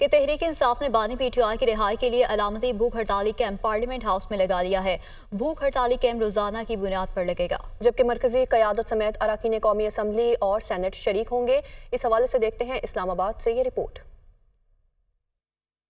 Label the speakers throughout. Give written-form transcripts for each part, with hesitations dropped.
Speaker 1: کہ تحریک انصاف نے بانی پی ٹی آئی کی رہائی کے لیے علامتی بھوک ہڑتالی کیمپ پارلیمنٹ ہاؤس میں لگا لیا ہے۔ بھوک ہڑتالی کیمپ روزانہ کی بنیاد پر لگے گا،
Speaker 2: جبکہ مرکزی قیادت سمیت اراکین قومی اسمبلی اور سینٹ شریک ہوں گے۔ اس حوالے سے دیکھتے ہیں اسلام آباد سے یہ رپورٹ۔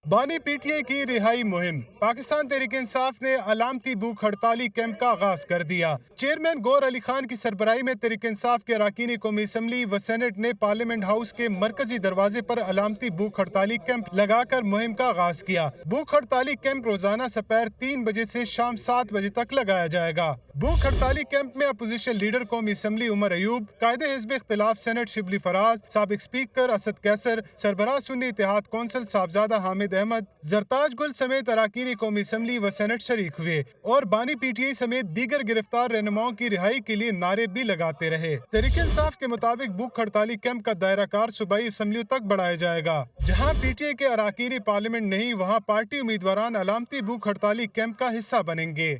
Speaker 3: بانی پی ٹی آئی کی رہائی مہم۔ پاکستان تحریک انصاف نے علامتی بھوک ہڑتالی کیمپ کا آغاز کر دیا۔ چیئرمین گور علی خان کی سربراہی میں تحریک انصاف کے اراکین قومی اسمبلی و سینٹ نے پارلیمنٹ ہاؤس کے مرکزی دروازے پر علامتی بھوک ہڑتالی کیمپ لگا کر مہم کا آغاز کیا۔ بھوک ہڑتالی کیمپ روزانہ سپہر 3 بجے سے شام 7 بجے تک لگایا جائے گا۔ بھوک ہڑتالی کیمپ میں اپوزیشن لیڈر قومی اسمبلی عمر ایوب، قائد حزب اختلاف سینٹ شبلی فراز، سابق اسپیکر اسد کیسر، سربراہ سنی اتحاد کونسل صاحبزادہ حامد احمد، زرتاج گل سمیت اراکین قومی اسمبلی و سینٹ شریک ہوئے اور بانی پی ٹی آئی سمیت دیگر گرفتار رہنماؤں کی رہائی کے لیے نعرے بھی لگاتے رہے۔ تحریک انصاف کے مطابق بھوک ہڑتالی کیمپ کا دائرہ کار صوبائی اسمبلیوں تک بڑھایا جائے گا۔ جہاں پی ٹی آئی کے اراکین پارلیمنٹ نہیں، وہاں پارٹی امیدواران علامتی بھوک ہڑتالی کیمپ کا حصہ بنیں گے۔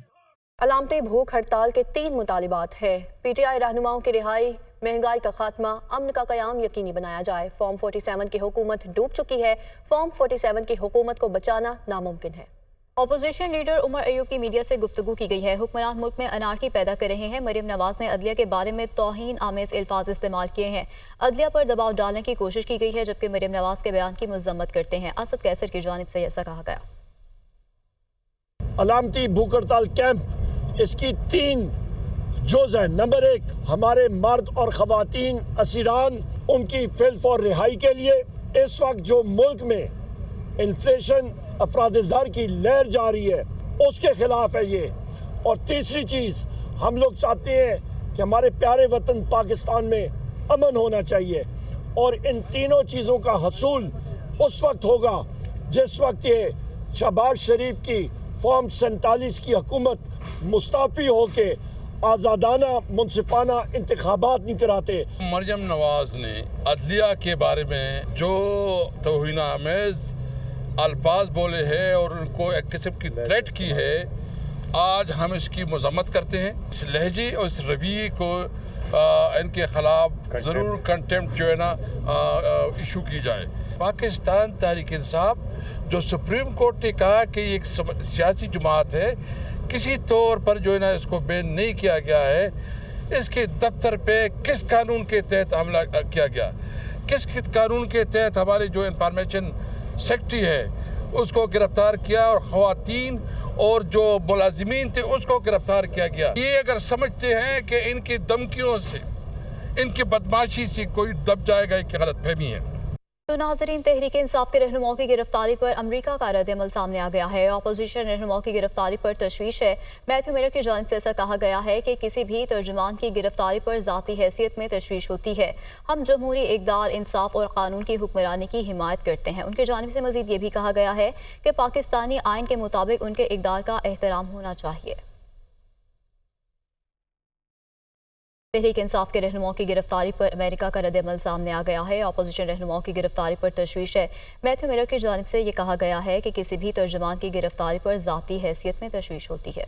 Speaker 2: علامتی بھوک ہڑتال کے 3 مطالبات ہیں۔ پی ٹی آئی رہنماؤں کی رہائی، مہنگائی کا خاتمہ، امن کا قیام یقینی بنایا جائے۔ فارم 47 کی حکومت ڈوب چکی ہے، فارم 47 کی حکومت کو بچانا ناممکن ہے۔
Speaker 1: اپوزیشن لیڈر عمر ایوب کی میڈیا سے گفتگو کی گئی ہے۔ حکمران ملک میں انارکی پیدا کر رہے ہیں۔ مریم نواز نے عدلیہ کے بارے میں توہین آمیز الفاظ استعمال کیے ہیں۔ عدلیہ پر دباؤ ڈالنے کی کوشش کی گئی ہے، جبکہ مریم نواز کے بیان کی مذمت کرتے ہیں۔ اسد کیسر کی جانب سے ایسا کہا گیا۔
Speaker 4: علامتی بھوک ہڑتال کیمپ، اس کی 3 جز ہیں۔ نمبر 1، ہمارے مرد اور خواتین اسیران، ان کی فل فور رہائی کے لیے۔ اس وقت جو ملک میں انفلیشن، افراد زر کی لہر جاری ہے، اس کے خلاف ہے یہ۔ اور تیسری چیز، ہم لوگ چاہتے ہیں کہ ہمارے پیارے وطن پاکستان میں امن ہونا چاہیے، اور ان تینوں چیزوں کا حصول اس وقت ہوگا جس وقت یہ شہباز شریف کی فارم 47 کی حکومت مستعفی ہو کے آزادانہ منصفانہ انتخابات نہیں کراتے۔
Speaker 5: مریم نواز نے عدلیہ کے بارے میں جو توہین آمیز الفاظ بولے ہیں اور ان کو ایک قسم کی تھریٹ کی ہے، آج ہم اس کی مذمت کرتے ہیں۔ اس لہجے اور اس رویے کو ان کے خلاف ضرور کنٹمپٹ جو ہے نا ایشو کی جائے۔ پاکستان تحریک انصاف، جو سپریم کورٹ نے کہا کہ یہ ایک سیاسی جماعت ہے، کسی طور پر جو ہے نا اس کو بین نہیں کیا گیا ہے۔ اس کے دفتر پہ کس قانون کے تحت حملہ کیا گیا، کس قانون کے تحت ہمارے جو انفارمیشن سیکرٹری ہے اس کو گرفتار کیا، اور خواتین اور جو ملازمین تھے اس کو گرفتار کیا گیا۔ یہ اگر سمجھتے ہیں کہ ان کی دھمکیوں سے، ان کی بدماشی سے کوئی دب جائے گا، ایک غلط فہمی ہے۔
Speaker 1: تو ناظرین، تحریک انصاف کے رہنماؤں کی گرفتاری پر امریکہ کا رد عمل سامنے آ گیا ہے۔ اپوزیشن رہنماؤں کی گرفتاری پر تشویش ہے۔ میتھیو ملر کی جانب سے ایسا کہا گیا ہے کہ کسی بھی ترجمان کی گرفتاری پر ذاتی حیثیت میں تشویش ہوتی ہے۔ ہم جمہوری اقدار، انصاف اور قانون کی حکمرانی کی حمایت کرتے ہیں۔ ان کی جانب سے مزید یہ بھی کہا گیا ہے کہ پاکستانی آئین کے مطابق ان کے اقدار کا احترام ہونا چاہیے۔ تحریک انصاف کے رہنماؤں کی گرفتاری پر امریکہ کا رد عمل سامنے آ گیا ہے۔ اپوزیشن رہنماؤں کی گرفتاری پر تشویش ہے۔ میتھیو ملر کی جانب سے یہ کہا گیا ہے کہ کسی بھی ترجمان کی گرفتاری پر ذاتی حیثیت میں تشویش ہوتی ہے۔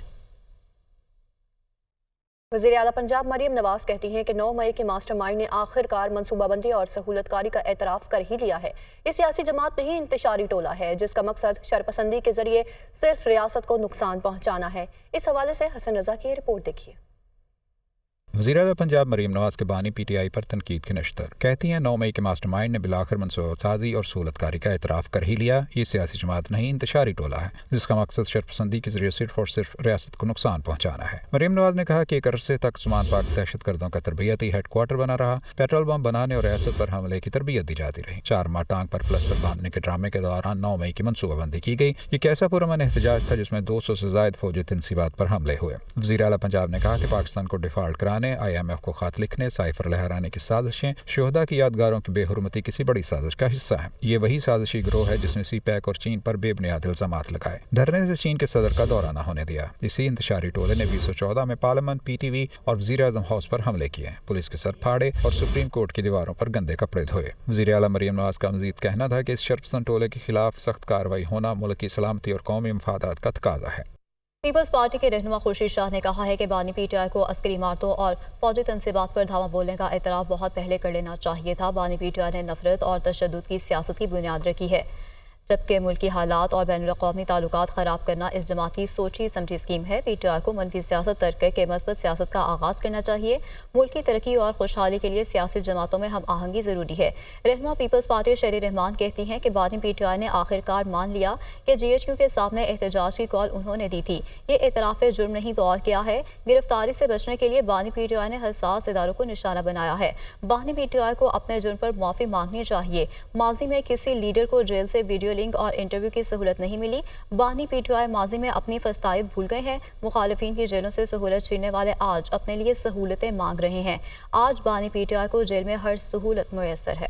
Speaker 2: وزیر اعلیٰ پنجاب مریم نواز کہتی ہیں کہ 9 مئی کے ماسٹر مائنڈ نے آخر کار منصوبہ بندی اور سہولت کاری کا اعتراف کر ہی لیا ہے۔ یہ سیاسی جماعت نہیں، انتشاری ٹولہ ہے جس کا مقصد شرپسندی کے ذریعے صرف ریاست کو نقصان پہنچانا ہے۔ اس حوالے سے حسن رضا کی رپورٹ دیکھیے۔
Speaker 6: وزیر اعلیٰ پنجاب مریم نواز کے بانی پی ٹی آئی پر تنقید کی نشتر۔ کہتی ہیں 9 مئی کے ماسٹر مائنڈ نے بالآخر منصوبہ سازی اور سہولت کاری کا اعتراف کر ہی لیا۔ یہ سیاسی جماعت نہیں، انتشاری ٹولہ ہے جس کا مقصد شرپسندی کے ذریعے صرف اور صرف ریاست کو نقصان پہنچانا ہے۔ مریم نواز نے کہا کہ ایک عرصے تک عثمان پاک دہشت گردوں کا تربیتی ہیڈ کوارٹر بنا رہا، پیٹرول بم بنانے اور ریاست پر حملے کی تربیت دی جاتی رہی۔ 4 ماہ ٹانگ پر پلسٹر باندھنے کے ڈرامے کے دوران 9 مئی کی منصوبہ بندی کی گئی۔ یہ کیسا پرامن احتجاج تھا جس میں 200 سے زائد فوجی تنصیبات پر حملے ہوئے۔ وزیر اعلیٰ پنجاب نے کہا کہ پاکستان کو ڈیفالٹ کرانے، IMF کو خط لکھنے، سائفر لہرانے کی سازشیں شہداء کی یادگاروں کی بے حرمتی کسی بڑی سازش کا حصہ ہیں۔ یہ وہی سازشی گروہ ہے جس نے سی پیک اور چین پر بے بنیاد الزامات لگائے، دھرنے سے چین کے صدر کا دورہ نہ ہونے دیا۔ اسی انتشاری ٹولے نے 2014 میں پارلیمنٹ، PTV اور وزیر اعظم ہاؤس پر حملے کیے، پولیس کے سر پھاڑے اور سپریم کورٹ کی دیواروں پر گندے کپڑے دھوئے۔ وزیر اعلیٰ مریم نواز کا مزید کہنا تھا کہ اس شرپسند ٹولے کے خلاف سخت کارروائی ہونا ملک کی سلامتی اور قومی مفادات کا تقاضا ہے۔
Speaker 1: پیپلز پارٹی کے رہنما خورشید شاہ نے کہا ہے کہ بانی پی ٹی آئی کو عسکری عمارتوں اور فوجی تنصیبات پر دھاوا بولنے کا اعتراف بہت پہلے کر لینا چاہیے تھا۔ بانی پی ٹی آئی نے نفرت اور تشدد کی سیاست کی بنیاد رکھی ہے۔ جبکہ ملکی حالات اور بین الاقوامی تعلقات خراب کرنا اس جماعت کی سوچی سمجھی اسکیم ہے۔ پی ٹی آئی کو منفی سیاست ترک کر کے مثبت سیاست کا آغاز کرنا چاہیے۔ ملک کی ترقی اور خوشحالی کے لیے سیاسی جماعتوں میں ہم آہنگی ضروری ہے۔ رہنما پیپلز پارٹی شیری رحمان کہتی ہیں کہ بانی پی ٹی آئی نے آخرکار مان لیا کہ جی ایچ کیو کے سامنے احتجاج کی کال انہوں نے دی تھی۔ یہ اعتراف جرم نہیں تو اور کیا ہے؟ گرفتاری سے بچنے کے لیے بانی پی ٹی آئی نے حساس اداروں کو نشانہ بنایا ہے۔ بانی پی ٹی آئی کو اپنے جرم پر معافی مانگنی چاہیے۔ ماضی میں کسی لیڈر کو جیل سے ویڈیو لنک اور انٹرویو کی سہولت نہیں ملی۔ بانی پی ٹی آئی ماضی میں اپنی فسطائیت بھول گئے ہیں۔ مخالفین کی جیلوں سے سہولت چھیننے والے آج اپنے لیے سہولتیں مانگ رہے ہیں۔ آج بانی پی ٹی آئی کو جیل میں ہر سہولت میسر ہے۔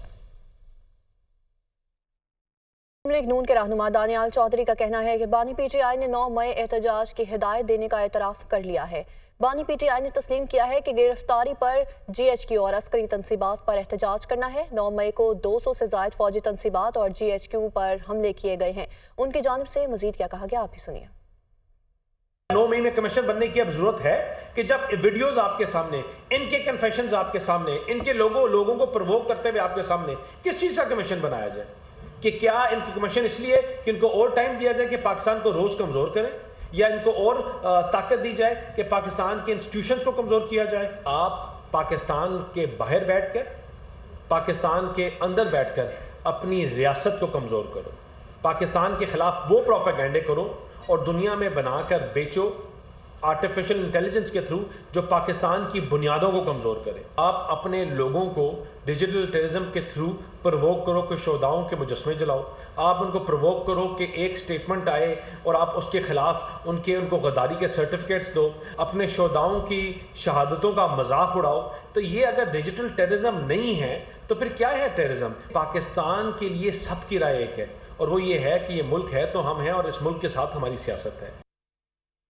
Speaker 2: لیگ نون کے رہنما دانیال چودھری کا کہنا ہے کہ بانی پی ٹی آئی نے 9 مئی احتجاج کی ہدایت دینے کا اعتراف کر لیا ہے۔ بانی پی ٹی آئی نے تسلیم کیا ہے کہ گرفتاری پر جی ایچ کیو اور عسکری تنصیبات پر احتجاج کرنا ہے۔ 9 مئی کو 200 سے زائد فوجی تنصیبات اور جی ایچ کیو پر حملے کیے گئے ہیں۔ ان کی جانب سے مزید کیا کہا گیا آپ بھی سنیے۔
Speaker 7: 9 مئی میں کمیشن بننے کی اب ضرورت ہے کہ جب ویڈیوز آپ کے سامنے، ان کے کنفیشنز آپ کے سامنے، ان کے لوگوں کو پرووک کرتے ہوئے آپ کے سامنے، کس چیز کا کمیشن بنایا جائے؟ کہ کیا ان کی کمیشن اس لیے کہ ان کو اور ٹائم دیا جائے کہ پاکستان کو روز کمزور کریں، یا ان کو اور طاقت دی جائے کہ پاکستان کے انسٹیٹیوشنز کو کمزور کیا جائے؟ آپ پاکستان کے باہر بیٹھ کر، پاکستان کے اندر بیٹھ کر اپنی ریاست کو کمزور کرو، پاکستان کے خلاف وہ پروپیگنڈے کرو اور دنیا میں بنا کر بیچو آرٹیفیشل انٹیلیجنس کے تھرو جو پاکستان کی بنیادوں کو کمزور کرے۔ آپ اپنے لوگوں کو ڈیجیٹل ٹیررزم کے تھرو پرووک کرو کہ شہداؤں کے مجسمے جلاؤ۔ آپ ان کو پرووک کرو کہ ایک سٹیٹمنٹ آئے اور آپ اس کے خلاف ان کو غداری کے سرٹیفکیٹس دو، اپنے شہداؤں کی شہادتوں کا مذاق اڑاؤ۔ تو یہ اگر ڈیجیٹل ٹیررزم نہیں ہے تو پھر کیا ہے ٹیررزم؟ پاکستان کے لیے سب کی رائے ایک ہے، اور وہ یہ ہے کہ یہ ملک ہے تو ہم ہیں، اور اس ملک کے ساتھ ہماری سیاست ہے۔